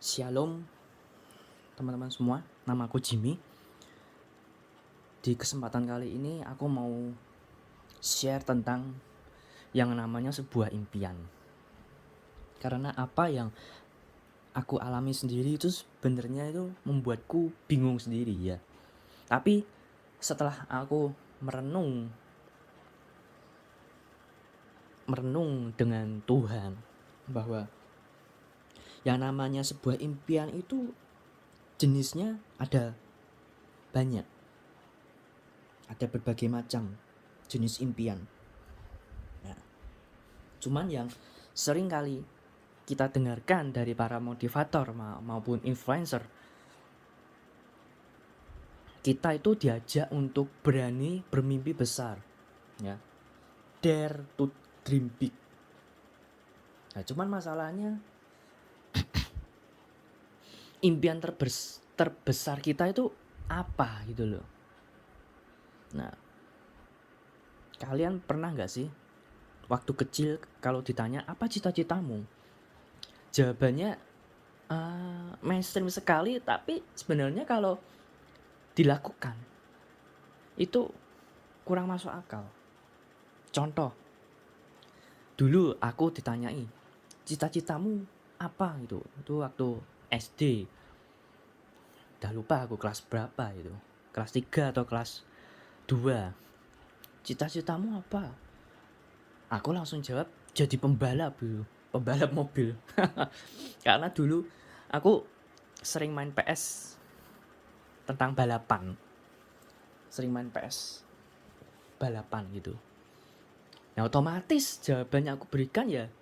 Shalom teman-teman semua, nama aku Jimmy. Di kesempatan kali ini aku mau share tentang yang namanya sebuah impian. Karena apa yang aku alami sendiri itu sebenarnya itu membuatku bingung sendiri ya. Tapi setelah aku merenung dengan Tuhan bahwa yang namanya sebuah impian itu jenisnya ada banyak. Ada berbagai macam jenis impian. Nah, cuman yang sering kali kita dengarkan dari para motivator maupun influencer, kita itu diajak untuk berani bermimpi besar, ya, dare to dream big. Nah, cuman masalahnya impian terbesar kita itu apa gitu loh. Nah, kalian pernah nggak sih waktu kecil kalau ditanya apa cita-citamu, jawabannya mainstream sekali, tapi sebenarnya kalau dilakukan itu kurang masuk akal. Contoh, dulu aku ditanyai cita-citamu apa gitu, itu waktu SD. Udah lupa aku kelas berapa itu, kelas 3 atau kelas 2. Cita-citamu apa? Aku langsung jawab jadi pembalap gitu, pembalap mobil. Karena dulu aku sering main PS tentang balapan, sering main PS balapan gitu. Nah, otomatis jawabannya aku berikan ya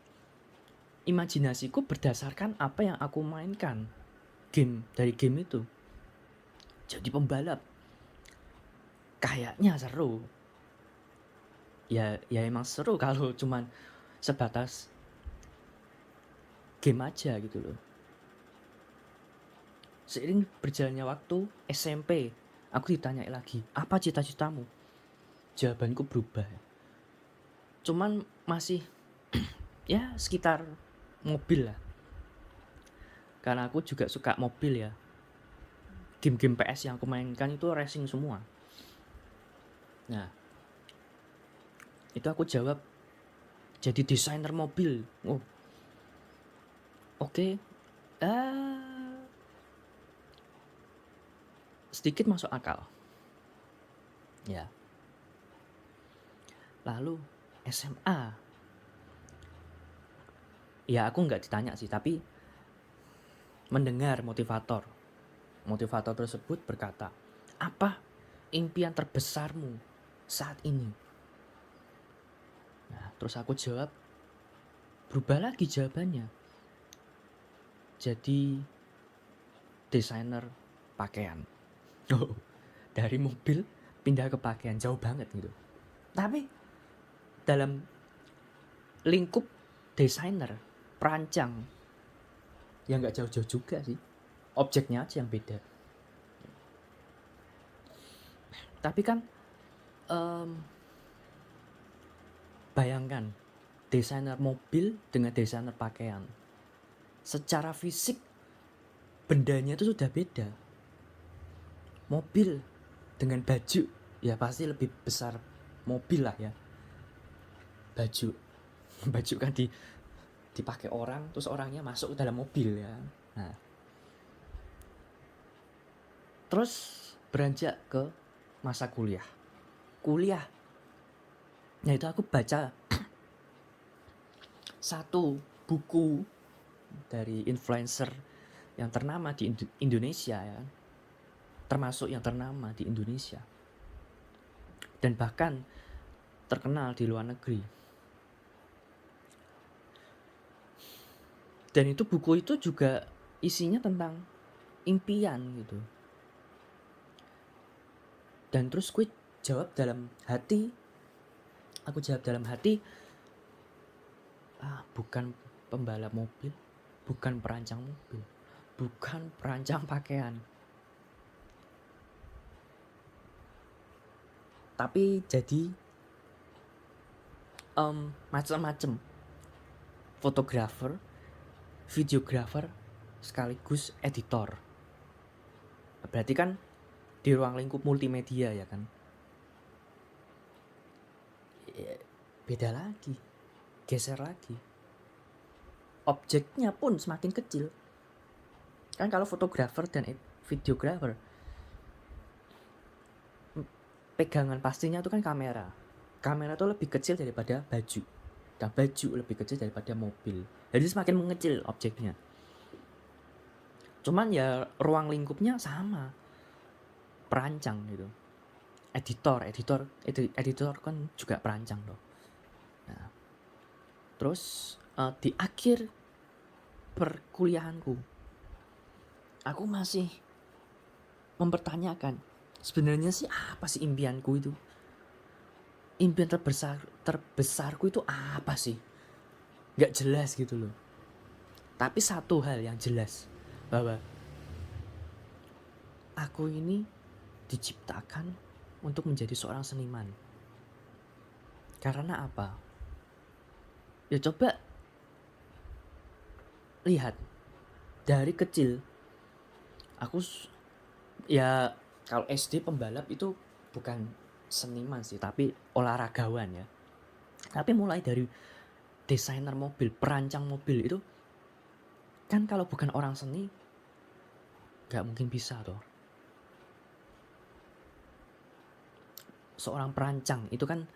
imajinasiku berdasarkan apa yang aku mainkan, dari game itu. Jadi pembalap kayaknya seru. Ya emang seru kalau cuman sebatas game aja gitu loh. Seiring berjalannya waktu SMP, aku ditanya lagi, apa cita-citamu? Jawabanku berubah. Cuman masih ya sekitar mobil lah. Karena aku juga suka mobil ya. Game-game PS yang aku mainkan itu racing semua. Nah, itu aku jawab jadi desainer mobil. Oh, oke. Sedikit masuk akal. Ya. Lalu SMA. Ya aku nggak ditanya sih, tapi mendengar motivator. Motivator tersebut berkata, apa impian terbesarmu saat ini? Nah, terus aku jawab, berubah lagi jawabannya. Jadi desainer pakaian. Oh, dari mobil pindah ke pakaian, jauh banget gitu. Tapi dalam lingkup desainer, perancang, ya nggak jauh-jauh juga sih. Objeknya aja yang beda. Tapi kan bayangkan desainer mobil dengan desainer pakaian. Secara fisik bendanya itu sudah beda. Mobil dengan baju ya pasti lebih besar mobil lah ya. Baju kan dipakai orang, terus orangnya masuk ke dalam mobil ya. Nah, terus beranjak ke masa kuliah. Nah itu aku baca satu buku dari influencer yang ternama di Indonesia ya, termasuk yang ternama di Indonesia dan bahkan terkenal di luar negeri. Dan itu buku itu juga isinya tentang impian gitu. Dan terus gue jawab dalam hati, bukan pembalap mobil, bukan perancang mobil, bukan perancang pakaian, tapi jadi macam-macam, fotografer, videografer, sekaligus editor. Berarti kan di ruang lingkup multimedia ya kan. Beda lagi, geser lagi. Objeknya pun semakin kecil. Kan kalau fotografer dan videografer, pegangan pastinya itu kan kamera. Kamera itu lebih kecil daripada baju. Dan baju lebih kecil daripada mobil. Jadi semakin mengecil objeknya. Cuman ya ruang lingkupnya sama. Perancang gitu. Editor kan juga perancang loh. Nah, terus di akhir perkuliahanku, aku masih mempertanyakan, sebenarnya sih apa sih impianku itu? Impian terbesarku itu apa sih? Gak jelas gitu loh. Tapi satu hal yang jelas, bahwa aku ini diciptakan untuk menjadi seorang seniman. Karena apa? Ya coba lihat, dari kecil aku ya kalau SD pembalap itu bukan seniman sih, tapi olahragawan ya. Tapi mulai dari desainer mobil, perancang mobil itu kan kalau bukan orang seni gak mungkin bisa toh. Seorang perancang itu kan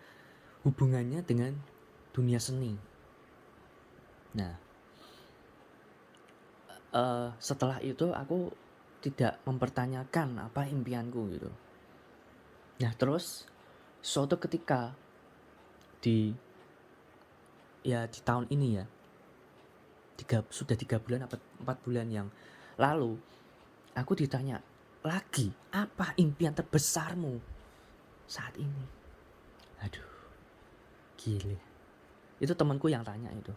hubungannya dengan dunia seni. Nah, setelah itu aku tidak mempertanyakan apa impianku gitu. Nah terus suatu ketika di tahun ini ya, sudah 3 bulan apa 4 bulan yang lalu, aku ditanya lagi, apa impian terbesarmu saat ini? Aduh, gile. Itu temanku yang tanya itu.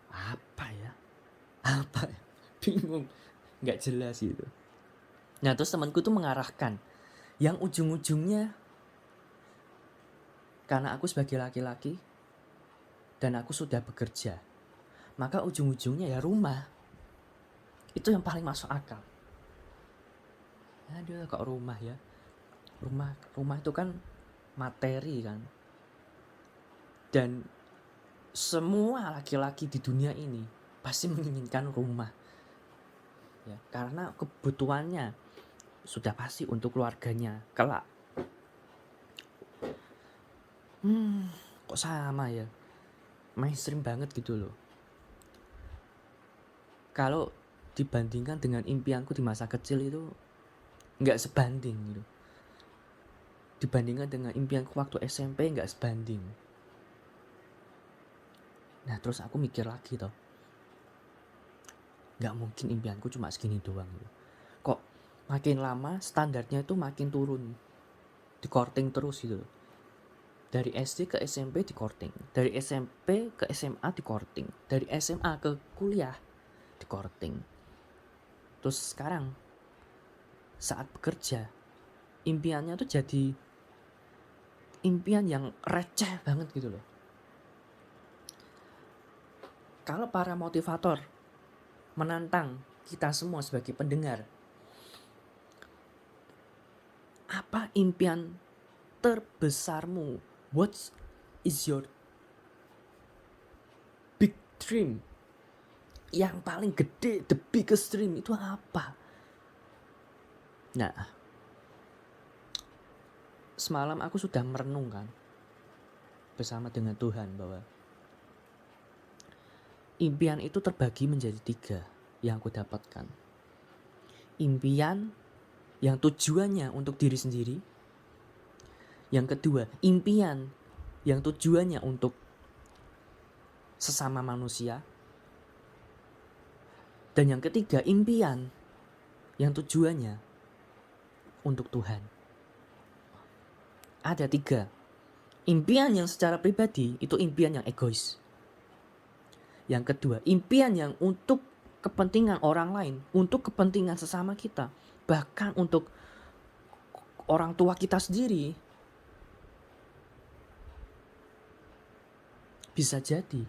Apa ya? Bingung, nggak jelas gitu. Nah terus temanku tuh mengarahkan, yang ujung-ujungnya, karena aku sebagai laki-laki dan aku sudah bekerja, maka ujung-ujungnya ya rumah. Itu yang paling masuk akal. Aduh, kok rumah ya? Rumah itu kan materi kan. Dan semua laki-laki di dunia ini pasti menginginkan rumah. Ya, karena kebutuhannya sudah pasti untuk keluarganya kelak. Kok sama ya? Mainstream banget gitu loh. Kalau dibandingkan dengan impianku di masa kecil itu nggak sebanding gitu. Dibandingkan dengan impianku waktu SMP nggak sebanding. Nah terus aku mikir lagi toh, nggak mungkin impianku cuma segini doang gitu. Kok makin lama standarnya itu makin turun, dikorting terus gitu. Dari SD ke SMP dikorting, dari SMP ke SMA dikorting, dari SMA ke kuliah dikorting. Terus sekarang saat bekerja, impiannya tuh jadi impian yang receh banget gitu loh. Kalau para motivator menantang kita semua sebagai pendengar, apa impian terbesarmu? What is your big dream? Yang paling gede, the biggest dream itu apa? Nah, semalam aku sudah merenungkan bersama dengan Tuhan bahwa impian itu terbagi menjadi 3 yang aku dapatkan. Impian yang tujuannya untuk diri sendiri. Yang kedua, impian yang tujuannya untuk sesama manusia. Dan yang ketiga, impian yang tujuannya untuk Tuhan. Ada 3. Impian yang secara pribadi itu impian yang egois. Yang kedua, impian yang untuk kepentingan orang lain, untuk kepentingan sesama kita, bahkan untuk orang tua kita sendiri. Bisa jadi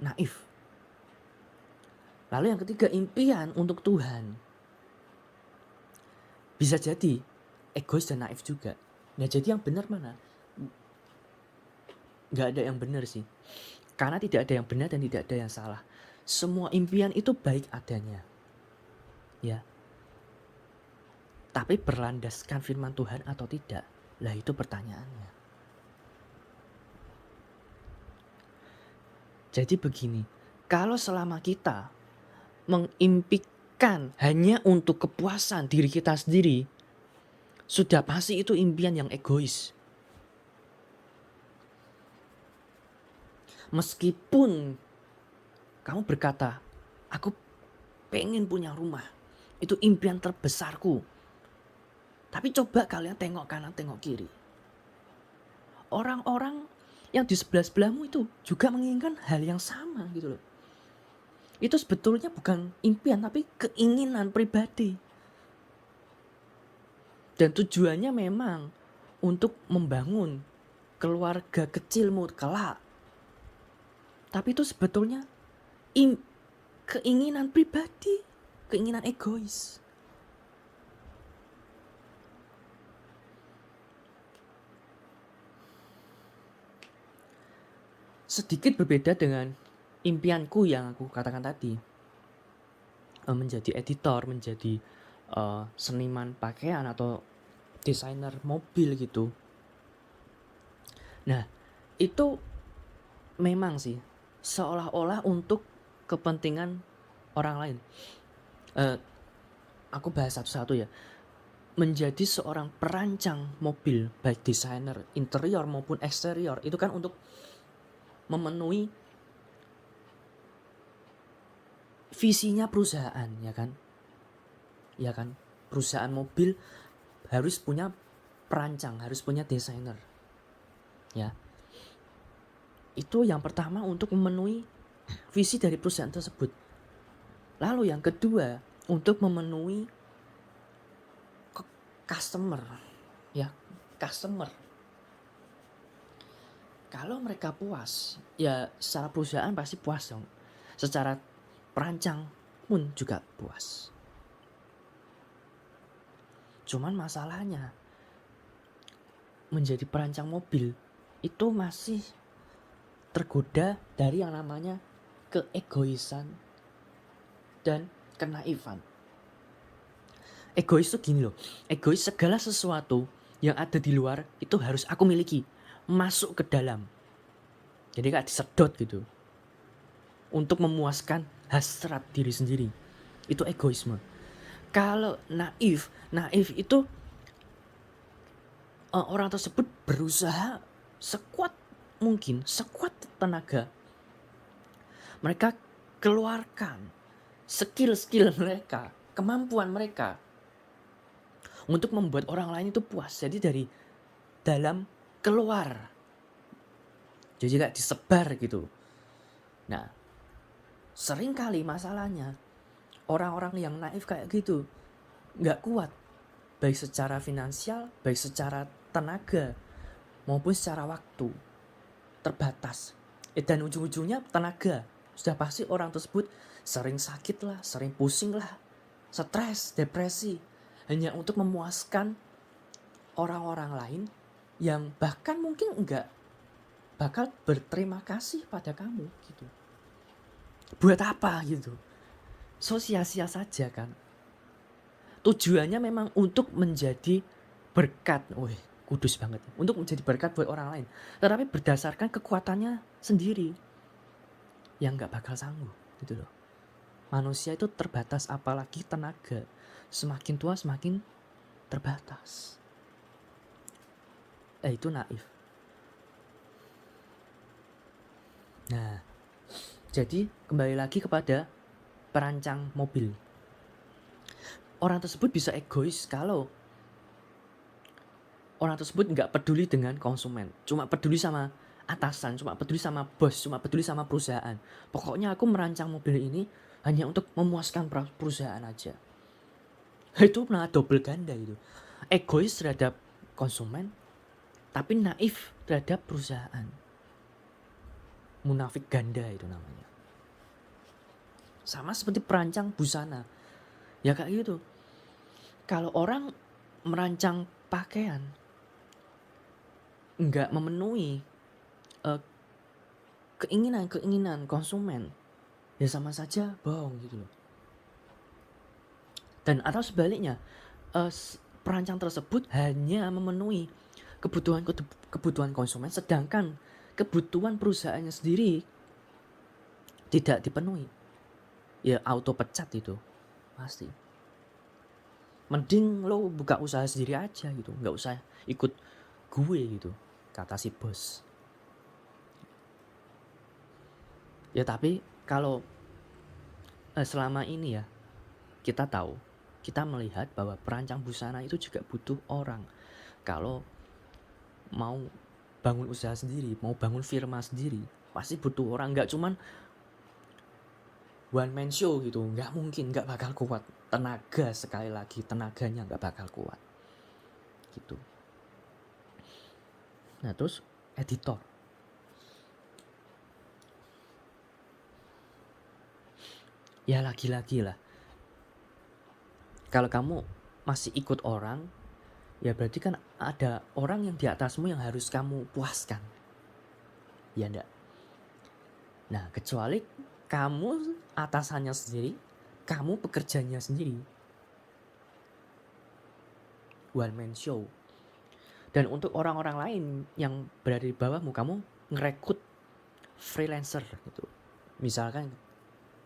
naif. Lalu yang ketiga, impian untuk Tuhan. Bisa jadi egois dan naif juga. Nah, jadi yang benar mana? Nggak ada yang benar sih. Karena tidak ada yang benar dan tidak ada yang salah. Semua impian itu baik adanya. Ya. Tapi berlandaskan firman Tuhan atau tidak? Lah itu pertanyaannya. Jadi begini, kalau selama kita mengimpikan hanya untuk kepuasan diri kita sendiri, sudah pasti itu impian yang egois. Meskipun kamu berkata, aku pengen punya rumah, itu impian terbesarku. Tapi coba kalian tengok kanan, tengok kiri. Orang-orang yang di sebelah-sebelahmu itu juga menginginkan hal yang sama gitu loh. Itu sebetulnya bukan impian, tapi keinginan pribadi. Dan tujuannya memang untuk membangun keluarga kecilmu kelak. Tapi itu sebetulnya keinginan pribadi, keinginan egois. Sedikit berbeda dengan impianku yang aku katakan tadi. Menjadi editor, menjadi seniman pakaian atau desainer mobil gitu. Nah, itu memang sih seolah-olah untuk kepentingan orang lain. Aku bahas satu-satu ya. Menjadi seorang perancang mobil, baik desainer interior maupun eksterior, itu kan untuk memenuhi visinya perusahaan, ya kan? Ya kan? Perusahaan mobil harus punya perancang, harus punya desainer. Ya. Itu yang pertama untuk memenuhi visi dari perusahaan tersebut. Lalu yang kedua, untuk memenuhi customer. Ya, customer. Kalau mereka puas, ya secara perusahaan pasti puas dong. Secara perancang pun juga puas. Cuman masalahnya, menjadi perancang mobil itu masih tergoda dari yang namanya keegoisan dan kenaifan. Egois itu gini loh, egois segala sesuatu yang ada di luar itu harus aku miliki, masuk ke dalam. Jadi kayak disedot gitu. Untuk memuaskan hasrat diri sendiri. Itu egoisme. Kalau naif itu orang tersebut berusaha sekuat mungkin, sekuat tenaga. Mereka keluarkan skill-skill mereka, kemampuan mereka untuk membuat orang lain itu puas. Jadi dari dalam keluar. Jadi kayak disebar gitu. Nah, sering kali masalahnya orang-orang yang naif kayak gitu nggak kuat, baik secara finansial, baik secara tenaga maupun secara waktu, terbatas. Dan ujung-ujungnya tenaga. Sudah pasti orang tersebut sering sakit lah, sering pusing lah, stres, depresi, hanya untuk memuaskan orang-orang lain yang bahkan mungkin enggak bakal berterima kasih pada kamu gitu. Buat apa gitu? So sia-sia saja kan. Tujuannya memang untuk menjadi berkat. Wih, kudus banget. Untuk menjadi berkat buat orang lain. Tetapi berdasarkan kekuatannya sendiri. Yang gak bakal sanggup gitu loh. Manusia itu terbatas, apalagi tenaga. Semakin tua semakin terbatas. Itu naif. Nah, jadi kembali lagi kepada perancang mobil. Orang tersebut bisa egois kalau orang tersebut nggak peduli dengan konsumen, cuma peduli sama atasan, cuma peduli sama bos, cuma peduli sama perusahaan. Pokoknya aku merancang mobil ini hanya untuk memuaskan perusahaan aja. Itu malah double ganda itu. Egois terhadap konsumen, tapi naif terhadap perusahaan. Munafik ganda itu namanya. Sama seperti perancang busana. Ya kayak gitu. Kalau orang merancang pakaian nggak memenuhi eh, keinginan konsumen, ya sama saja bohong gitu loh. Dan atau sebaliknya, perancang tersebut hanya memenuhi kebutuhan konsumen, sedangkan kebutuhan perusahaannya sendiri tidak dipenuhi. Ya auto pecat itu pasti. Mending lo buka usaha sendiri aja gitu, nggak usah ikut gue gitu, kata si bos. Ya tapi kalau selama ini ya kita tahu, kita melihat bahwa perancang busana itu juga butuh orang. Kalau mau bangun usaha sendiri, mau bangun firma sendiri, pasti butuh orang. Nggak cuman one man show gitu, nggak mungkin, nggak bakal kuat. Tenaga, sekali lagi tenaganya nggak bakal kuat gitu. Nah terus editor, ya lagi-lagi lah, kalau kamu masih ikut orang, ya berarti kan ada orang yang di atasmu yang harus kamu puaskan, ya enggak? Nah kecuali kamu atasannya sendiri, kamu pekerjanya sendiri, one man show. Dan untuk orang-orang lain yang berada di bawahmu, kamu ngerekrut freelancer gitu. Misalkan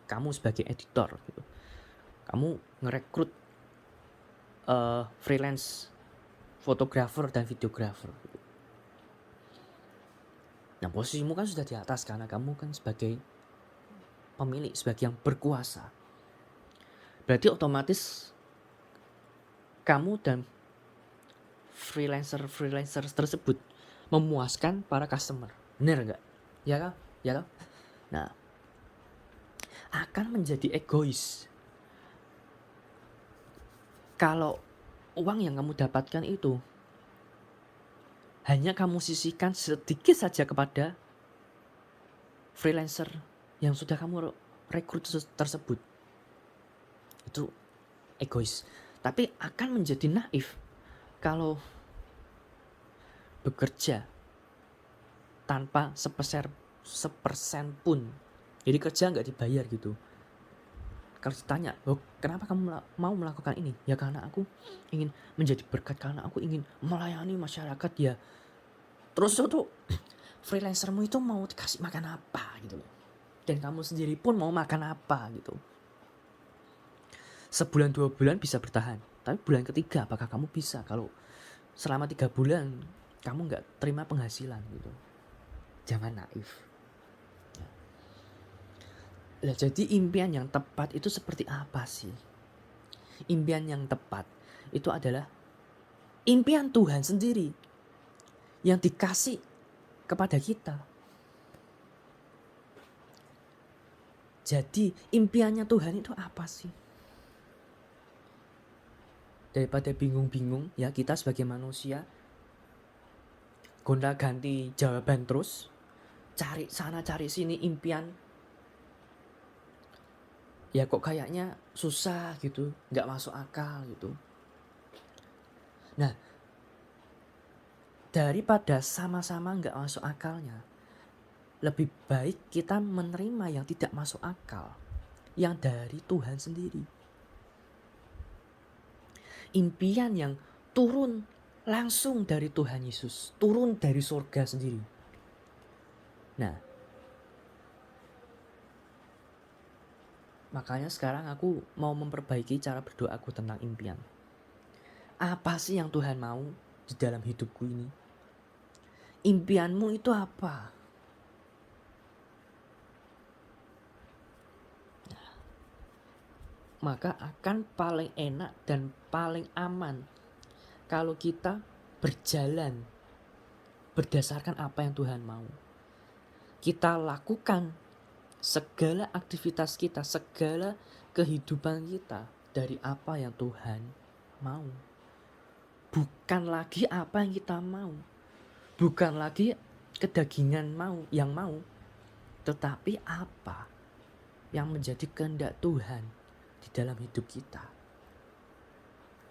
kamu sebagai editor gitu, kamu ngerekrut freelance fotografer dan videografer gitu. Nah posisimu kan sudah di atas karena kamu kan sebagai pemilik, sebagai yang berkuasa. Berarti otomatis kamu dan freelancer tersebut memuaskan para customer. Bener nggak? Ya kan? Ya kan? Nah, akan menjadi egois kalau uang yang kamu dapatkan itu hanya kamu sisihkan sedikit saja kepada freelancer yang sudah kamu rekrut tersebut. Itu egois. Tapi akan menjadi naif kalau bekerja tanpa sepersen pun. Jadi kerja nggak dibayar gitu. Kalau ditanya, oh, kenapa kamu mau melakukan ini? Ya karena aku ingin menjadi berkat, karena aku ingin melayani masyarakat ya. Terus itu freelancermu itu mau dikasih makan apa gitu loh. Dan kamu sendiri pun mau makan apa gitu. Sebulan 2 bulan bisa bertahan. Tapi bulan ketiga apakah kamu bisa? Kalau selama 3 bulan kamu nggak terima penghasilan gitu. Jangan naif. Nah, jadi impian yang tepat itu seperti apa sih? Impian yang tepat itu adalah impian Tuhan sendiri yang dikasih kepada kita. Jadi impiannya Tuhan itu apa sih? Daripada bingung-bingung ya kita sebagai manusia gonta-ganti jawaban terus, cari sana cari sini impian, ya kok kayaknya susah gitu, nggak masuk akal gitu. Nah, daripada sama-sama nggak masuk akalnya, lebih baik kita menerima yang tidak masuk akal, yang dari Tuhan sendiri. Impian yang turun langsung dari Tuhan Yesus, turun dari surga sendiri. Nah, makanya sekarang aku mau memperbaiki cara berdoa aku tentang impian. Apa sih yang Tuhan mau di dalam hidupku ini? Impianmu itu apa? Maka akan paling enak dan paling aman kalau kita berjalan berdasarkan apa yang Tuhan mau. Kita lakukan segala aktivitas kita, segala kehidupan kita dari apa yang Tuhan mau. Bukan lagi apa yang kita mau. Bukan lagi kedagingan yang mau. Tetapi apa yang menjadi kehendak Tuhan di dalam hidup kita.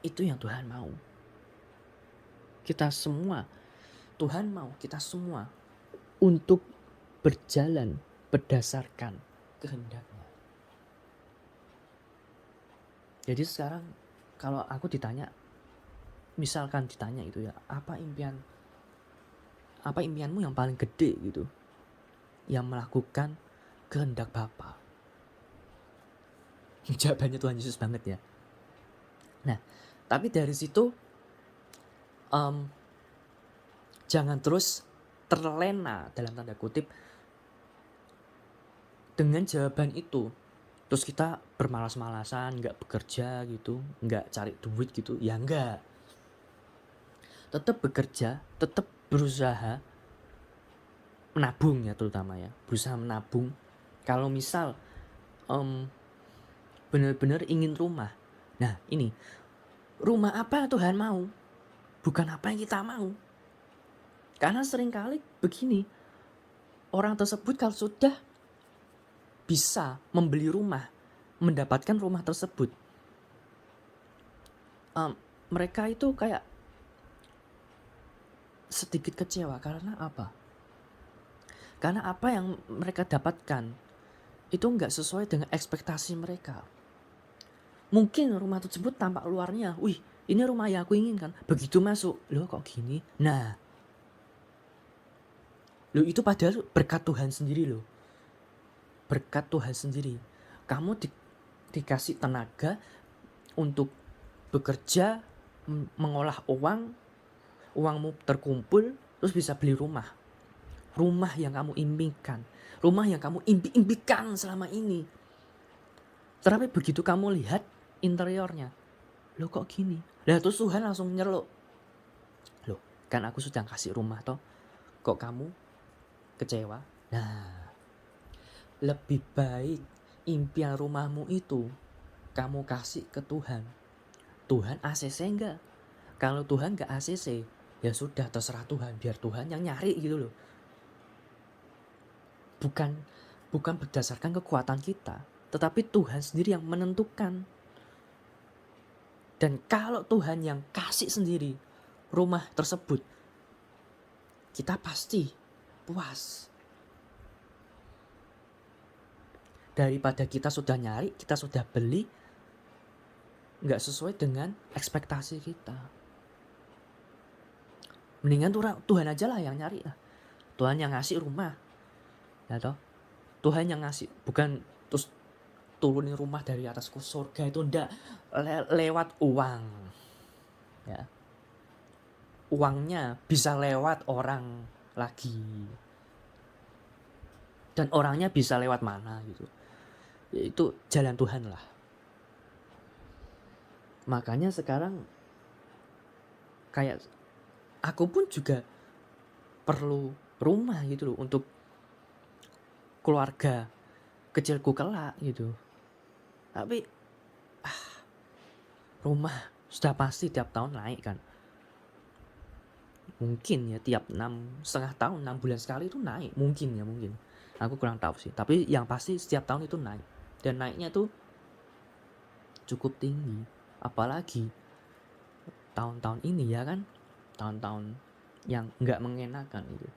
Itu yang Tuhan mau. Kita semua, Tuhan mau kita semua untuk berjalan berdasarkan kehendaknya. Jadi sekarang kalau aku ditanya, misalkan ditanya itu ya, apa impianmu yang paling gede gitu, yang melakukan kehendak Bapa? Jawabannya Tuhan Yesus banget ya. Nah, tapi dari situ jangan terus terlena dalam tanda kutip dengan jawaban itu. Terus kita bermalas-malasan, nggak bekerja gitu, nggak cari duit gitu, ya enggak. Tetap bekerja, tetap berusaha menabung ya, terutama ya, berusaha menabung. Kalau misal benar-benar ingin rumah, nah ini rumah apa yang Tuhan mau, bukan apa yang kita mau. Karena seringkali begini, orang tersebut kalau sudah bisa membeli rumah, mendapatkan rumah tersebut, mereka itu kayak sedikit kecewa. Karena apa? Karena apa yang mereka dapatkan itu nggak sesuai dengan ekspektasi mereka. Mungkin rumah tersebut tampak luarnya, wih ini rumah yang aku inginkan. Begitu masuk, loh kok gini? Nah, loh itu padahal berkat Tuhan sendiri loh. Berkat Tuhan sendiri. Kamu dikasih tenaga untuk bekerja, mengolah uangmu terkumpul, terus bisa beli rumah. Rumah yang kamu impikan, rumah yang kamu impikan selama ini. Tetapi begitu kamu lihat interiornya, loh kok gini? Lah terus Tuhan langsung nyeluk, loh kan aku sudah kasih rumah toh, kok kamu kecewa? Nah, lebih baik impian rumahmu itu kamu kasih ke Tuhan. Tuhan ACC enggak? Kalau Tuhan enggak ACC, ya sudah terserah Tuhan, biar Tuhan yang nyari gitu loh. Bukan berdasarkan kekuatan kita, tetapi Tuhan sendiri yang menentukan. Dan kalau Tuhan yang kasih sendiri rumah tersebut, kita pasti puas. Daripada kita sudah nyari, kita sudah beli, nggak sesuai dengan ekspektasi kita. Mendingan Tuhan aja lah yang nyari lah. Tuhan yang ngasih rumah, ya toh. Tuhan yang ngasih, bukan terus turunin rumah dari atas ke surga itu ndak, lewat uang. Ya. Uangnya bisa lewat orang lagi. Dan orangnya bisa lewat mana gitu. Itu jalan Tuhan lah. Makanya sekarang kayak aku pun juga perlu rumah gitu loh untuk keluarga kecilku kelak gitu. Tapi rumah sudah pasti tiap tahun naik kan. Mungkin ya tiap 6,5 tahun, 6 bulan sekali itu naik. Mungkin. Aku kurang tahu sih. Tapi yang pasti setiap tahun itu naik. Dan naiknya tuh cukup tinggi. Apalagi tahun-tahun ini ya kan. Tahun-tahun yang nggak mengenakan gitu.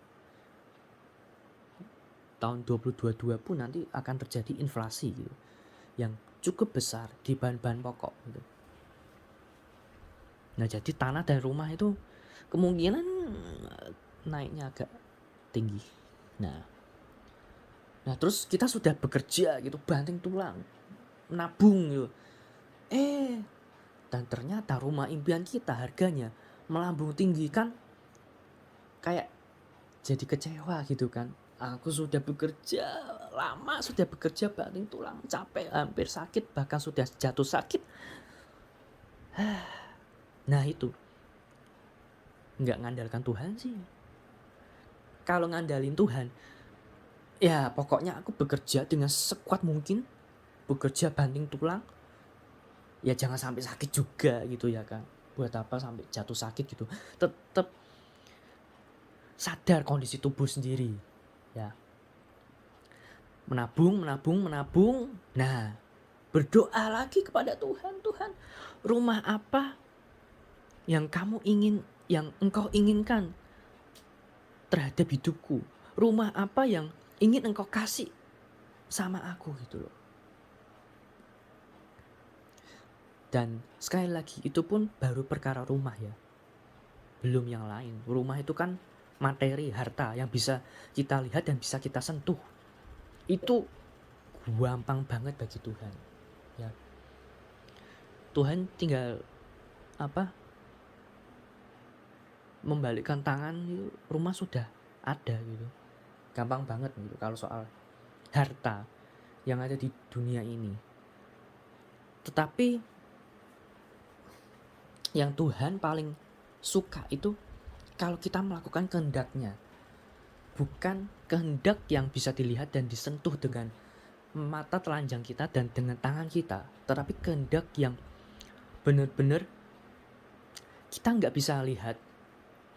Tahun 2022 pun nanti akan terjadi inflasi gitu. Yang cukup besar di bahan-bahan pokok gitu. Nah jadi tanah dan rumah itu kemungkinan naiknya agak tinggi. Nah terus kita sudah bekerja gitu, banting tulang, nabung gitu. Dan ternyata rumah impian kita harganya melambung tinggi kan, kayak jadi kecewa gitu kan. Aku sudah bekerja lama, sudah bekerja banting tulang, capek, hampir sakit, bahkan sudah jatuh sakit. Nah itu nggak ngandalkan Tuhan sih. Kalau ngandalin Tuhan, ya pokoknya aku bekerja dengan sekuat mungkin, bekerja banting tulang, ya jangan sampai sakit juga gitu ya kan. Buat apa sampai jatuh sakit gitu. Tetap sadar kondisi tubuh sendiri ya. menabung. Nah, berdoa lagi kepada Tuhan, Tuhan, rumah apa yang engkau inginkan terhadap hidupku? Rumah apa yang ingin engkau kasih sama aku gitu loh. Dan sekali lagi, itu pun baru perkara rumah ya. Belum yang lain. Rumah itu kan materi, harta yang bisa kita lihat dan bisa kita sentuh. Itu gampang banget bagi Tuhan. Ya. Tuhan tinggal membalikkan tangan, rumah sudah ada gitu. Gampang banget gitu kalau soal harta yang ada di dunia ini. Tetapi yang Tuhan paling suka itu kalau kita melakukan kehendaknya. Bukan kehendak yang bisa dilihat dan disentuh dengan mata telanjang kita dan dengan tangan kita. Tetapi kehendak yang benar-benar kita nggak bisa lihat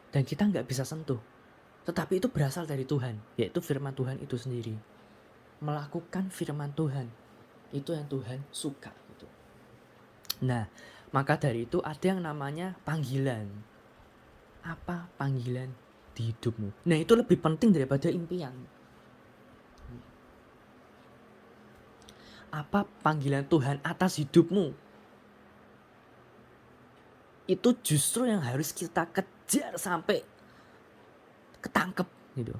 dan kita nggak bisa sentuh. Tetapi itu berasal dari Tuhan, yaitu firman Tuhan itu sendiri. Melakukan firman Tuhan, itu yang Tuhan suka gitu. Nah, maka dari itu ada yang namanya panggilan. Apa panggilan di hidupmu? Nah, itu lebih penting daripada impian. Apa panggilan Tuhan atas hidupmu? Itu justru yang harus kita kejar sampai ketangkep gitu.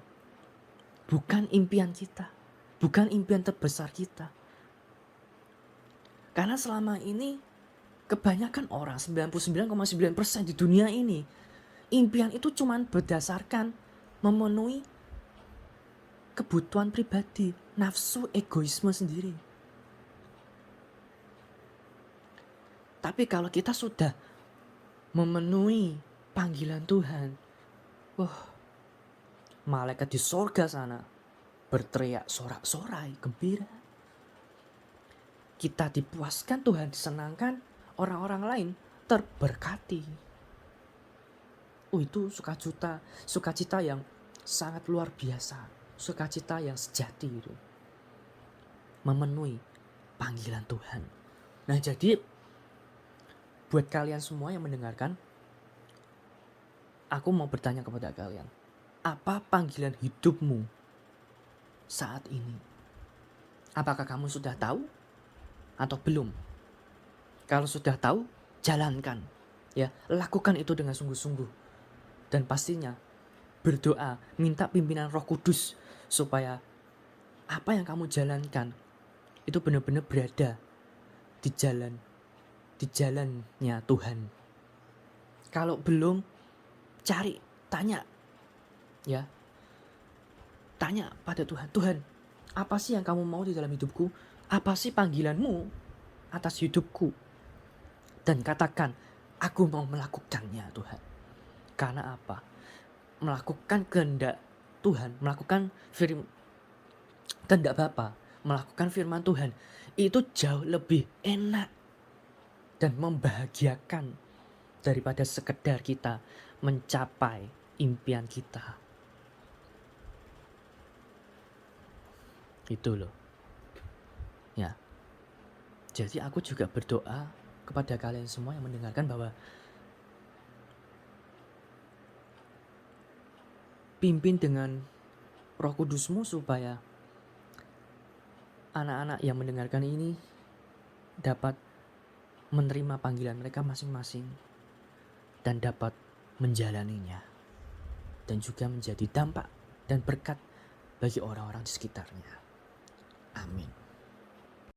Bukan impian kita, bukan impian terbesar kita. Karena selama ini kebanyakan orang, 99,9% di dunia ini, impian itu cuma berdasarkan memenuhi kebutuhan pribadi, nafsu, egoisme sendiri. Tapi kalau kita sudah memenuhi panggilan Tuhan, malaikat di sorga sana berteriak sorak-sorai gembira. Kita dipuaskan, Tuhan disenangkan, orang-orang lain terberkati. Itu sukacita yang sangat luar biasa, sukacita yang sejati itu. Memenuhi panggilan Tuhan. Nah, jadi buat kalian semua yang mendengarkan, aku mau bertanya kepada kalian, apa panggilan hidupmu saat ini? Apakah kamu sudah tahu atau belum? Kalau sudah tahu, jalankan. Ya, lakukan itu dengan sungguh-sungguh. Dan pastinya berdoa, minta pimpinan Roh Kudus supaya apa yang kamu jalankan itu benar-benar berada di jalannya Tuhan. Kalau belum, cari, tanya. Ya. Tanya pada Tuhan, Tuhan, apa sih yang kamu mau di dalam hidupku? Apa sih panggilanmu atas hidupku? Dan katakan, aku mau melakukannya Tuhan. Karena apa? Melakukan kehendak Tuhan, melakukan kehendak Bapa, melakukan firman Tuhan, itu jauh lebih enak dan membahagiakan daripada sekedar kita mencapai impian kita. Itu loh. Ya. Jadi aku juga berdoa kepada kalian semua yang mendengarkan bahwa pimpin dengan Roh Kudusmu supaya anak-anak yang mendengarkan ini dapat menerima panggilan mereka masing-masing dan dapat menjalaninya dan juga menjadi dampak dan berkat bagi orang-orang di sekitarnya. Amin.